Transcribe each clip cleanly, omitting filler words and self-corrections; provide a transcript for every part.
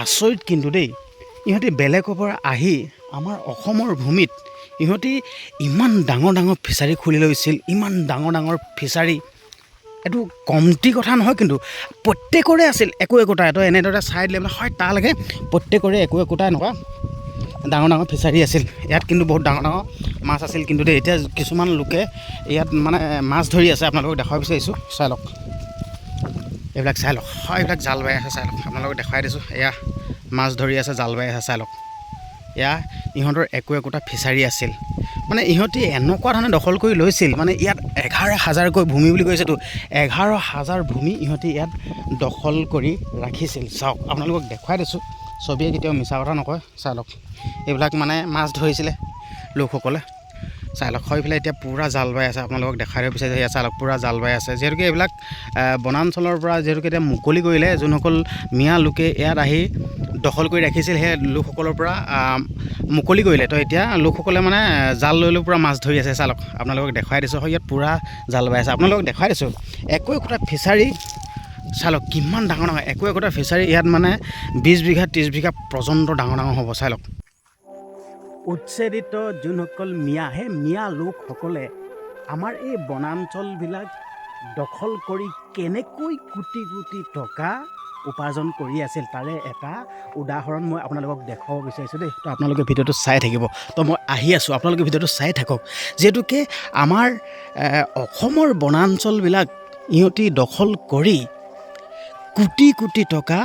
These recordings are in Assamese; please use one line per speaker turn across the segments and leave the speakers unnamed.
আচৰিত কিন্তু দেই, ইহঁতি বেলেগৰ পৰা আহি আমাৰ অসমৰ ভূমিত ইহঁতি ইমান ডাঙৰ ডাঙৰ ফিচাৰী খুলি লৈছিল, ইমান ডাঙৰ ডাঙৰ ফিচাৰী। এইটো কমটি কথা নহয়, কিন্তু প্ৰত্যেকৰে আছিল একো একোটা। তো এনেদৰে চাই দিলে মানে হয় তালৈকে প্ৰত্যেকৰে একো একোটা এনেকুৱা ডাঙৰ ডাঙৰ ফিচাৰী আছিল। ইয়াত কিন্তু বহুত ডাঙৰ ডাঙৰ মাছ আছিল কিন্তু দেই। এতিয়া কিছুমান লোকে ইয়াত মানে মাছ ধৰি আছে, আপোনালোকক দেখাব বিচাৰিছোঁ। চাই লওক, এইবিলাক চাই লওক, হয় এইবিলাক জাল বাই আছে, চাই লওক, আপোনালোকক দেখুৱাই দিছোঁ। এয়া মাছ ধৰি আছে, জাল বাই আছে, চাই লওক। এয়া ইহঁতৰ একো একোটা ফিচাৰী আছিল। মানে ইহঁতি এনেকুৱা ধৰণে দখল কৰি লৈছিল, মানে ইয়াত 11,000কৈ ভূমি বুলি কৈছেতো, 11,000 ভূমি ইহঁতি ইয়াত দখল কৰি ৰাখিছিল। চাওক, আপোনালোকক দেখুৱাই দিছোঁ, ছবিয়ে কেতিয়াও মিছা কথা নকয়। চাই লওক, এইবিলাক মানে মাছ ধৰিছিলে লোকসকলে। চাই লওক, হয় পেলাই এতিয়া পূৰা জাল বাই আছে, আপোনালোকক দেখাই দিব বিচাৰিছে। এয়া চাই লওক, পূৰা জাল বাই আছে। যিহেতুকে এইবিলাক বনাঞ্চলৰ পৰা যিহেতুকে এতিয়া মুকলি কৰিলে, যোনসকল মিয়া লোকে ইয়াত আহি দখল কৰি ৰাখিছিল, সেই লোকসকলৰ পৰা মুকলি কৰিলে। তো এতিয়া লোকসকলে মানে জাল লৈ লৈ পূৰা মাছ ধৰি আছে। চাই লওক, আপোনালোকক দেখুৱাই দিছোঁ, হয় ইয়াত পূৰা জাল বাই আছে। আপোনালোকক দেখুৱাই দিছোঁ একো একোটা ফিচাৰী। চাই লওক কিমান ডাঙৰ ডাঙৰ একো একোটা ফিচাৰী। ইয়াত মানে 20 বিঘা 30 বিঘা পৰ্যন্ত ডাঙৰ ডাঙৰ হ'ব। চাই লওক, উচ্ছেদিত যোনসকল মিয়া, সেই মিয়া লোকসকলে আমাৰ এই বনাঞ্চলবিলাক দখল কৰি কেনেকৈ কোটি কোটি টকা উপাৰ্জন কৰি আছিল, তাৰে এটা উদাহৰণ মই আপোনালোকক দেখুৱাব বিচাৰিছোঁ দেই। তো আপোনালোকে ভিডিঅ'টো চাই থাকিব। তো মই আহি আছোঁ, আপোনালোকে ভিডিঅ'টো চাই থাকক। যিহেতুকে আমাৰ অসমৰ বনাঞ্চলবিলাক ইহঁতি দখল কৰি কোটি কোটি টকা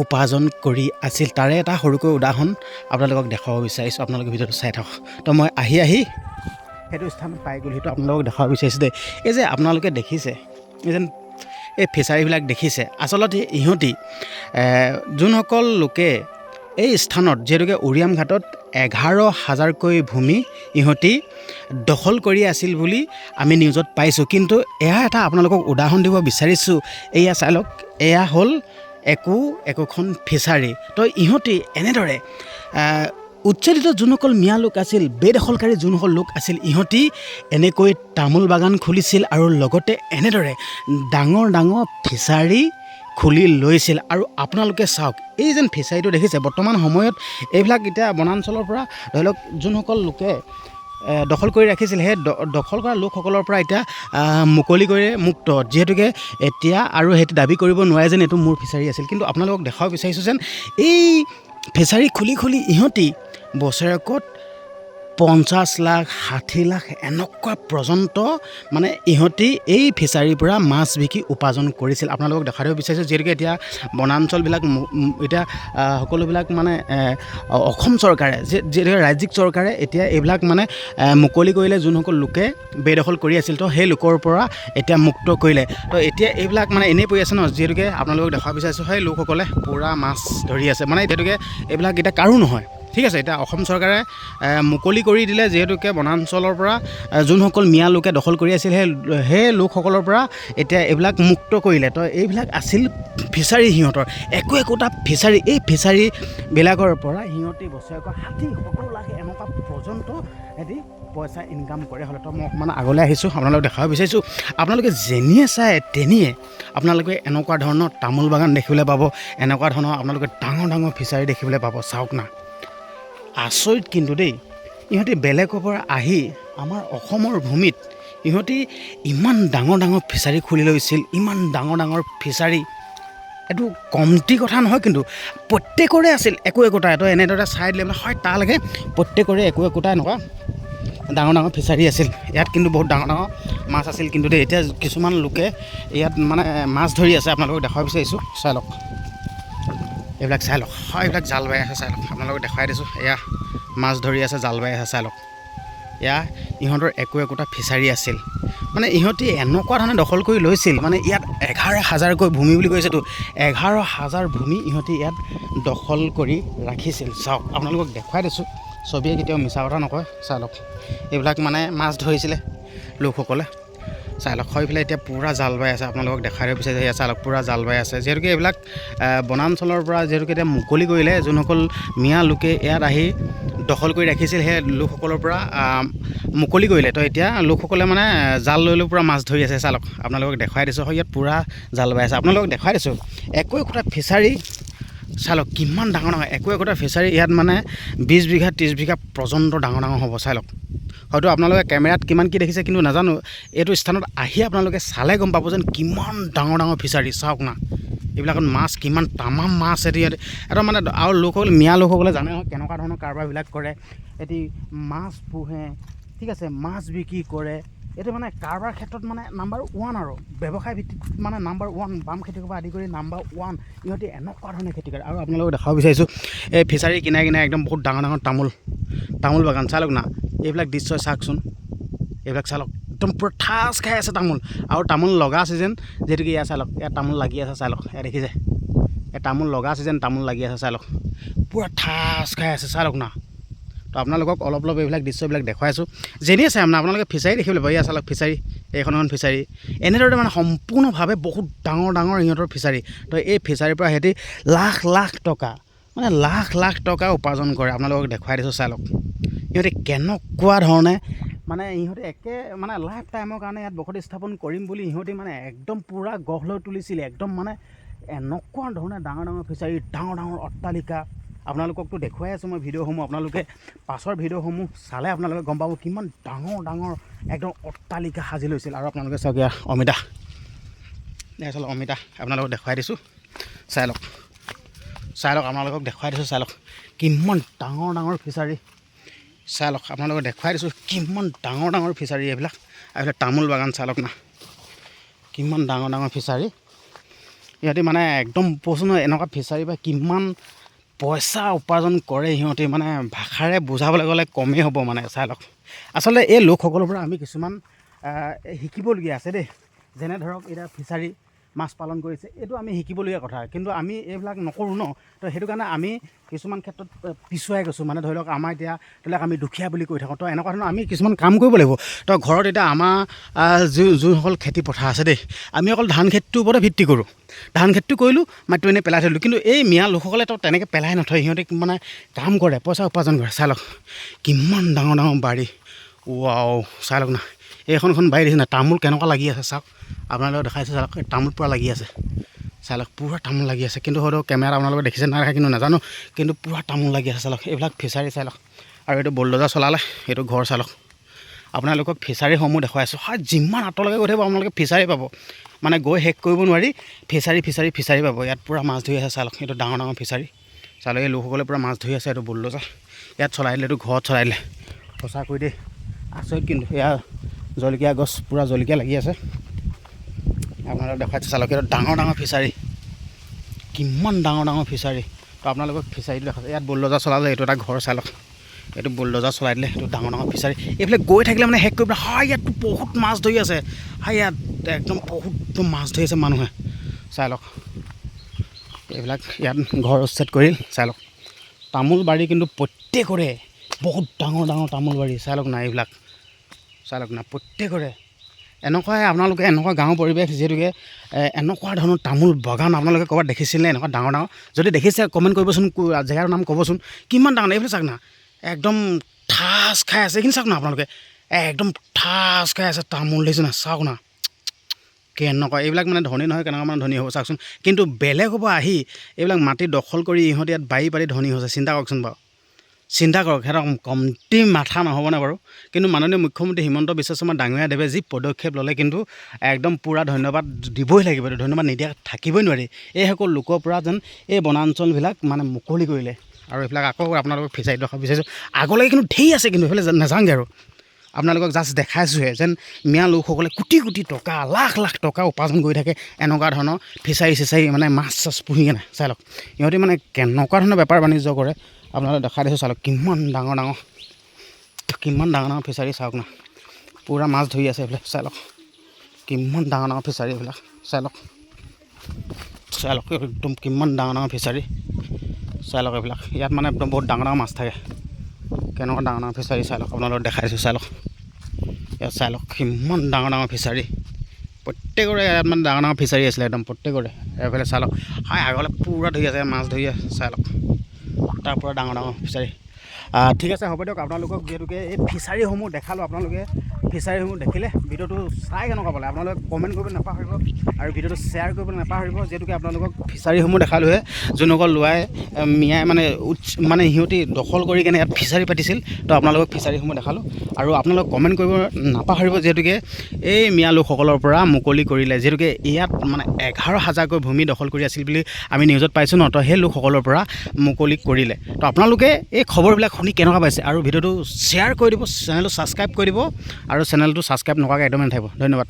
উপাৰ্জন কৰি আছিল, তাৰে এটা সৰুকৈ উদাহৰণ আপোনালোকক দেখুৱাব বিচাৰিছোঁ। আপোনালোকে ভিডিঅ'টো চাই থাকক। তো মই আহি সেইটো স্থানত পাই গ'লো, সেইটো আপোনালোকক দেখুৱাব বিচাৰিছোঁ দেই। এই যে আপোনালোকে দেখিছে, এই যেন এই ফিচাৰীবিলাক দেখিছে, আচলতে ইহঁতি যোনসকল লোকে এই স্থানত, যিহেতুকে উৰিয়াম ঘাটত 11,000কৈ ভূমি ইহঁতি দখল কৰি আছিল বুলি আমি নিউজত পাইছোঁ। কিন্তু এয়া এটা আপোনালোকক উদাহৰণ দিব বিচাৰিছোঁ। এয়া চাই লওক, এয়া হ'ল একোখন ফিচাৰী। তো ইহঁতি এনেদৰে উচ্ছেদিত যোনসকল মিয়া লোক আছিল, বেদখলকাৰী যোনসকল লোক আছিল, ইহঁতি এনেকৈ তামোল বাগান খুলিছিল আৰু লগতে এনেদৰে ডাঙৰ ডাঙৰ ফিচাৰী খুলি লৈছিল। আৰু আপোনালোকে চাওক, এই যেন ফিচাৰীটো দেখিছে, বৰ্তমান সময়ত এইবিলাক এতিয়া বনাঞ্চলৰ পৰা ধৰি লওক যোনসকল লোকে দখল কৰি ৰাখিছিল, সেই দখল কৰা লোকসকলৰ পৰা এতিয়া মুকলি কৰি মুক্ত। যিহেতুকে এতিয়া আৰু সেইটো দাবী কৰিব নোৱাৰে যেন এইটো মোৰ ফিচাৰী আছিল। কিন্তু আপোনালোকক দেখাব বিচাৰিছোঁ যেন এই ফিচাৰী খুলি খুলি ইহঁতি বছৰেকত 50 লাখ 60 লাখ এনেকুৱা পৰ্যন্ত মানে ইহঁতি এই ফিচাৰীৰ পৰা মাছ বিকি উপাৰ্জন কৰিছিল। আপোনালোকক দেখাই দিব বিচাৰিছোঁ। যিহেতুকে এতিয়া বনাঞ্চলবিলাক এতিয়া সকলোবিলাক মানে অসম চৰকাৰে, যিহেতুকে ৰাজ্যিক চৰকাৰে এতিয়া এইবিলাক মানে মুকলি কৰিলে, যোনসকল লোকে বেদখল কৰি আছিল, তো সেই লোকৰ পৰা এতিয়া মুক্ত কৰিলে। তো এতিয়া এইবিলাক মানে এনেই পৰি আছে ন, যিহেতুকে আপোনালোকক দেখাব বিচাৰিছোঁ, সেই লোকসকলে পূৰা মাছ ধৰি আছে। মানে যিহেতুকে এইবিলাক এতিয়া কাৰো নহয়, ঠিক আছে। এতিয়া অসম চৰকাৰে মুকলি কৰি দিলে, যিহেতুকে বনাঞ্চলৰ পৰা যোনসকল মিয়া লোকে দখল কৰি আছিল, সেই লোকসকলৰ পৰা এতিয়া এইবিলাক মুক্ত কৰিলে। তো এইবিলাক আছিল ফিচাৰী সিহঁতৰ, একো একোটা ফিচাৰী। এই ফিচাৰীবিলাকৰ পৰা সিহঁতি বছৰেকত 60-70 লাখ এনেকুৱা পৰ্যন্ত সিহঁতি পইচা ইনকাম কৰে হ'লে। তো মই অকণমান আগলৈ আহিছোঁ, আপোনালোকক দেখাব বিচাৰিছোঁ। আপোনালোকে যেনিয়ে চাই তেনিয়ে আপোনালোকে এনেকুৱা ধৰণৰ তামোল বাগান দেখিবলৈ পাব, এনেকুৱা ধৰণৰ আপোনালোকে ডাঙৰ ডাঙৰ ফিচাৰী দেখিবলৈ পাব। চাওক না, আচৰিত কিন্তু দেই, ইহঁতি বেলেগৰ পৰা আহি আমাৰ অসমৰ ভূমিত ইহঁতি ইমান ডাঙৰ ডাঙৰ ফিচাৰী খুলি লৈছিল, ইমান ডাঙৰ ডাঙৰ ফিচাৰী। এইটো কমটি কথা নহয়, কিন্তু প্ৰত্যেকৰে আছিল একো একোটা। তো এনেদৰে চাই দিলে মানে হয় তালৈকে প্ৰত্যেকৰে একো একোটা এনেকুৱা ডাঙৰ ডাঙৰ ফিচাৰী আছিল। ইয়াত কিন্তু বহুত ডাঙৰ ডাঙৰ মাছ আছিল কিন্তু দেই। এতিয়া কিছুমান লোকে ইয়াত মানে মাছ ধৰি আছে, আপোনালোকক দেখাব বিচাৰিছোঁ। চাই লওক, এইবিলাক চাই লওক, হয় এইবিলাক জাল বাই আছে, চাই লওক, আপোনালোকক দেখুৱাই দিছোঁ। এয়া মাছ ধৰি আছে, জাল বাই আছে, চাই লওক। এয়া ইহঁতৰ একো একোটা ফিচাৰী আছিল। মানে ইহঁতি এনেকুৱা ধৰণে দখল কৰি লৈছিল, মানে ইয়াত 11,000কৈ ভূমি বুলি কৈছেতো, 11,000 ভূমি ইহঁতি ইয়াত দখল কৰি ৰাখিছিল। চাওক, আপোনালোকক দেখুৱাই দিছোঁ, ছবিয়ে কেতিয়াও মিছা কথা নকয়। চাই লওক, এইবিলাক মানে মাছ ধৰিছিলে লোকসকলে। চাই লওক, হয় পেলাই এতিয়া পূৰা জাল বাই আছে, আপোনালোকক দেখাই দিব বিচাৰিছে। এয়া চাই লওক, পূৰা জাল বাই আছে। যিহেতুকে এইবিলাক বনাঞ্চলৰ পৰা যিহেতুকে এতিয়া মুকলি কৰিলে, যোনসকল মিয়া লোকে ইয়াত আহি দখল কৰি ৰাখিছিল, সেই লোকসকলৰ পৰা মুকলি কৰিলে। তো এতিয়া লোকসকলে মানে জাল লৈ লৈ পূৰা মাছ ধৰি আছে। চাই লওক, আপোনালোকক দেখুৱাই দিছোঁ, হয় ইয়াত পূৰা জাল বাই আছে। আপোনালোকক দেখুৱাই দিছোঁ একো একোটা ফিচাৰী। চাই লওক কিমান ডাঙৰ ডাঙৰ একোটা ফিচাৰী ইয়াত মানে 20 বিঘা 30 বিঘা পৰ্যন্ত ডাঙৰ ডাঙৰ হ'ব। চাই লওক হয়তো আপোনালোকে কেমেৰাত কিমান কি দেখিছে কিন্তু নাজানো, এইটো স্থানত আহি আপোনালোকে চালে গম পাব যেন কিমান ডাঙৰ ডাঙৰ ফিচাৰী। চাওক না এইবিলাকত মাছ কিমান তামাম মাছ এটি এটা মানে আৰু লোকসকলে মিয়া লোকসকলে জানে নহয় কেনেকুৱা ধৰণৰ কাৰবাৰবিলাক কৰে। এটি মাছ পোহে, ঠিক আছে, মাছ বিক্ৰী কৰে। এইটো মানে কাৰবাৰ ক্ষেত্ৰত মানে নাম্বাৰ 1 আৰু ব্যৱসায় ভিত্তিত মানে নাম্বাৰ 1, বাম খেতি পৰা আদি কৰি নাম্বাৰ 1 ইহঁতে এনেকুৱা ধৰণে খেতি কৰে। আৰু আপোনালোকক দেখাব বিচাৰিছোঁ এই ফিচাৰী কিনাৰে কিনাৰে একদম বহুত ডাঙৰ ডাঙৰ তামোল বাগান। চাই লওক না এইবিলাক দৃশ্য চাওকচোন, এইবিলাক চাই লওক একদম পূৰা ঠাচ খাই আছে তামোল। আৰু তামোল লগা ছিজন যিহেতুকে ইয়াত চাই লওক ইয়াত তামোল লাগি আছে। চাই লওক ইয়াত দেখিছে এই তামোল লগা ছিজন তামোল লাগি আছে। চাই লওক পূৰা ঠাচ খাই আছে। চাই লওক না তো আপোনালোকক অলপ এইবিলাক দৃশ্যবিলাক দেখুৱাইছোঁ। যেনিয়ে চাই মানে আপোনালোকে ফিচাৰী দেখিবলৈ পাব। ইয়াত চাওক ফিচাৰী, এইখন ফিচাৰী এনেদৰে মানে সম্পূৰ্ণভাৱে বহুত ডাঙৰ ডাঙৰ ইহঁতৰ ফিচাৰী। তো এই ফিচাৰীৰ পৰা সিহঁতি লাখ লাখ টকা মানে লাখ লাখ টকা উপাৰ্জন কৰে। আপোনালোকক দেখুৱাই দিছোঁ। চাই লওক ইহঁতে কেনেকুৱা ধৰণে মানে ইহঁতে একে মানে লাইফ টাইমৰ কাৰণে ইয়াত বসতি স্থাপন কৰিম বুলি ইহঁতে মানে একদম পূৰা গঢ় লৈ তুলিছিলে। একদম মানে এনেকুৱা ধৰণে ডাঙৰ ডাঙৰ ফিচাৰী, ডাঙৰ ডাঙৰ অট্টালিকা। আপোনালোককতো দেখুৱাই আছোঁ মই ভিডিঅ'সমূহ, আপোনালোকে পাছৰ ভিডিঅ'সমূহ চালে আপোনালোকে গম পাব কিমান ডাঙৰ ডাঙৰ একদম অট্টালিকা সাজি লৈছিল। আৰু আপোনালোকে চাওক ইয়াৰ অমিতা, আচলতে অমিতা আপোনালোকক দেখুৱাই দিছোঁ। চাই লওক আপোনালোকক দেখুৱাই দিছোঁ। চাই লওক কিমান ডাঙৰ ডাঙৰ ফিচাৰী। চাই লওক আপোনালোকক দেখুৱাই দিছোঁ কিমান ডাঙৰ ডাঙৰ ফিচাৰী এইবিলাক। এইবিলাক তামোল বাগান। চাই লওক না কিমান ডাঙৰ ডাঙৰ ফিচাৰী। ইহঁতে মানে একদম পচন্দ এনেকুৱা ফিচাৰী বা কিমান পইচা উপাৰ্জন কৰে সিহঁতে মানে ভাষাৰে বুজাবলৈ গ'লে কমেই হ'ব মানে। চাই লওক আচলতে এই লোকসকলৰ পৰা আমি কিছুমান শিকিবলগীয়া আছে দেই। যেনে ধৰক এতিয়া ফিচাৰী মাছ পালন কৰিছে, এইটো আমি শিকিবলগীয়া কথা, কিন্তু আমি এইবিলাক নকৰোঁ ন। তো সেইটো কাৰণে আমি কিছুমান ক্ষেত্ৰত পিছুৱাই গৈছোঁ। মানে ধৰি লওক আমাৰ এতিয়া ধৰি লওক আমি দুখীয়া বুলি কৈ থাকোঁ। তো এনেকুৱা ধৰণৰ আমি কিছুমান কাম কৰিব লাগিব। তো ঘৰত এতিয়া আমাৰ যোনসকল খেতি পথাৰ আছে দেই, আমি অকল ধান খেতিটোৰ ওপৰতে ভিত্তি কৰোঁ। ধান খেতিটো কৰিলোঁ, মাটিটো এনেই পেলাই থলোঁ। কিন্তু এই মিয়া লোকসকলে তো তেনেকৈ পেলাই নথয়, সিহঁতে মানে কাম কৰে, পইচা উপাৰ্জন কৰে। চাই লওক কিমান ডাঙৰ ডাঙৰ বাৰী। ৱাও চাই লওক না এইখন বাৰী দেখিছে না, তামোল কেনেকুৱা লাগি আছে চাওক। আপোনালোকে দেখাইছে চাই লওক তামোল পূৰা লাগি আছে। চাই লওক পূৰা তামোল লাগি আছে, কিন্তু হয়তো কেমেৰাত আপোনালোকে দেখিছে নাই দেখা কিন্তু নাজানো, কিন্তু পূৰা তামোল লাগি আছে। চাই লওক এইবিলাক ফিচাৰী। চাই লওক আৰু এইটো বুলডজাৰ চলালে, এইটো ঘৰ। চাই লওক আপোনালোকক ফিচাৰীসমূহ দেখুৱাইছোঁ। হয় যিমান আঁতৰলৈকে গৈ থাকিব আপোনালোকে ফিচাৰী পাব, মানে গৈ শেষ কৰিব নোৱাৰি। ফিচাৰী পাব। ইয়াত পূৰা মাছ ধৰি আছে। চাই লওক এইটো ডাঙৰ ডাঙৰ ফিচাৰী। চাই লওক এই লোকসকলে পূৰা মাছ ধৰি আছে। এইটো বুলডজাৰ ইয়াত চলাই দিলে, এইটো ঘৰত চলাই দিলে। সঁচাকৈ দেই আচৰিত। কিন্তু ইয়াৰ জলকীয়া গছ পূৰা জলকীয়া লাগি আছে। আপোনালোকক দেখুৱাইছে। চাই লওক এইটো ডাঙৰ ডাঙৰ ফিচাৰী, কিমান ডাঙৰ ডাঙৰ ফিচাৰী। তো আপোনালোকক ফিচাৰীটো দেখাইছে। ইয়াত বুলডজাৰ চলালে, এইটো এটা ঘৰ। চাই লওক এইটো বুলডজাৰ চলাই দিলে, এইটো ডাঙৰ ডাঙৰ ফিচাৰী। এইফালে গৈ থাকিলে মানে শেষ কৰিব। হয় ইয়াততো বহুত মাছ ধৰি আছে। হয় ইয়াত একদম বহুত মাছ ধৰি আছে মানুহে। চাই লওক এইবিলাক ইয়াত ঘৰ উচ্ছেদ কৰিল। চাই লওক তামোল বাৰী কিন্তু প্ৰত্যেকৰে বহুত ডাঙৰ ডাঙৰ তামোল বাৰী। চাই লওক না এইবিলাক। চাই লওক না প্ৰত্যেকৰে এনেকুৱাই আপোনালোকে এনেকুৱা গাঁৱৰ পৰিৱেশ, যিহেতুকে এনেকুৱা ধৰণৰ তামোল বাগান আপোনালোকে ক'ৰবাত দেখিছিলে এনেকুৱা ডাঙৰ ডাঙৰ? যদি দেখিছে কমেণ্ট কৰিবচোন, জেগাৰ নাম ক'বচোন কিমান ডাঙৰ। এইফালে চাওক না একদম ঠাচ খাই আছে। এইখিনি চাওক না আপোনালোকে একদম ঠাচ খাই আছে তামোল। দেখিছে না চাওক না কেনেকুৱা। এইবিলাক মানে ধনী নহয়, কেনেকুৱা মানে ধনী হ'ব চাওকচোন। কিন্তু বেলেগৰ পৰা আহি এইবিলাক মাটি দখল কৰি ইহঁতে ইয়াত বাৰী পাতি ধনী হৈছে। চিন্তা কৰকচোন বাৰু, চিন্তা কৰক। সিহঁতক কমটি মাথা নহ'বনে বাৰু? কিন্তু মাননীয় মুখ্যমন্ত্ৰী হিমন্ত বিশ্ব শৰ্মা ডাঙৰীয়াদেৱে যি পদক্ষেপ ল'লে, কিন্তু একদম পূৰা ধন্যবাদ দিবই লাগিব। ধন্যবাদ নিদিয়াকৈ থাকিবই নোৱাৰি। এইসকল লোকৰ পৰা যেন এই বনাঞ্চলবিলাক মানে মুকলি কৰিলে। আৰু এইবিলাক আকৌ আপোনালোকক ফিচাৰীত দেখাব বিচাৰিছোঁ। আগলৈকে কিন্তু ঢেৰ আছে, কিন্তু এইফালে নাযাওঁগৈ আৰু। আপোনালোকক জাষ্ট দেখাইছোঁহে যেন মিয়া লোকসকলে কোটি কোটি টকা, লাখ লাখ টকা উপাৰ্জন কৰি থাকে এনেকুৱা ধৰণৰ ফিচাৰী মানে মাছ চাছ পুহি কেনে। চাই লওক ইহঁতে মানে কেনেকুৱা ধৰণৰ বেপাৰ বাণিজ্য কৰে আপোনালোকে দেখাই দিছোঁ। চাই লওক কিমান ডাঙৰ ডাঙৰ ফিচাৰী। চাওক না পূৰা মাছ ধৰি আছে এইবিলাক। চাই লওক কিমান ডাঙৰ ডাঙৰ ফিচাৰী এইবিলাক। চাই লওক একদম কিমান ডাঙৰ ডাঙৰ ফিচাৰী। চাই লওক এইবিলাক ইয়াত মানে একদম বহুত ডাঙৰ ডাঙৰ মাছ থাকে। কেনেকুৱা ডাঙৰ ডাঙৰ ফিচাৰী। চাই লওক আপোনালোকক দেখাই দিছোঁ। চাই লওক ইয়াত চাই লওক কিমান ডাঙৰ ডাঙৰ ফিচাৰী। প্ৰত্যেকৰে ইয়াত মানে ডাঙৰ ডাঙৰ ফিচাৰী আছিলে একদম প্ৰত্যেকৰে। এইফালে চাই লওক হয় আগলৈ পূৰা ধৰি আছে মাছ ধৰি আছে। চাই লওক তাৰ পৰা ডাঙৰ ডাঙৰ ফিচাৰী। ঠিক আছে হ'ব দিয়ক। আপোনালোকক যিহেতুকে এই ফিচাৰীসমূহ দেখালোঁ, আপোনালোকে ফিচাৰীসমূহ দেখিলে ভিডিঅ'টো চাই কেনেকুৱা পালে আপোনালোকে কমেণ্ট কৰিব নাপাহৰিব আৰু ভিডিঅ'টো শ্বেয়াৰ কৰিবলৈ নাপাহৰিব। যিহেতুকে আপোনালোকক ফিচাৰীসমূহ দেখালোহে, যোনসকল লোৱাই মিয়াই মানে সিহঁতি দখল কৰি কেনে ইয়াত ফিচাৰী পাতিছিল। তো আপোনালোকক ফিচাৰীসমূহ দেখালোঁ আৰু আপোনালোক কমেণ্ট কৰিব নাপাহৰিব। যিহেতুকে এই মিয়া লোকসকলৰ পৰা মুকলি কৰিলে, যিহেতুকে ইয়াত মানে 11,000কৈ ভূমি দখল কৰি আছিল বুলি আমি নিউজত পাইছোঁ ন। তো সেই লোকসকলৰ পৰা মুকলি কৰিলে। তো আপোনালোকে এই খবৰবিলাক শুনি কেনেকুৱা পাইছে আৰু ভিডিঅ'টো শ্বেয়াৰ কৰি দিব, চেনেলটো ছাবস্ক্ৰাইব কৰি দিব আৰু চেনেলটো ছাবস্ক্ৰাইব নকৰাকৈ একদমেই নাথাকিব। ধন্যবাদ।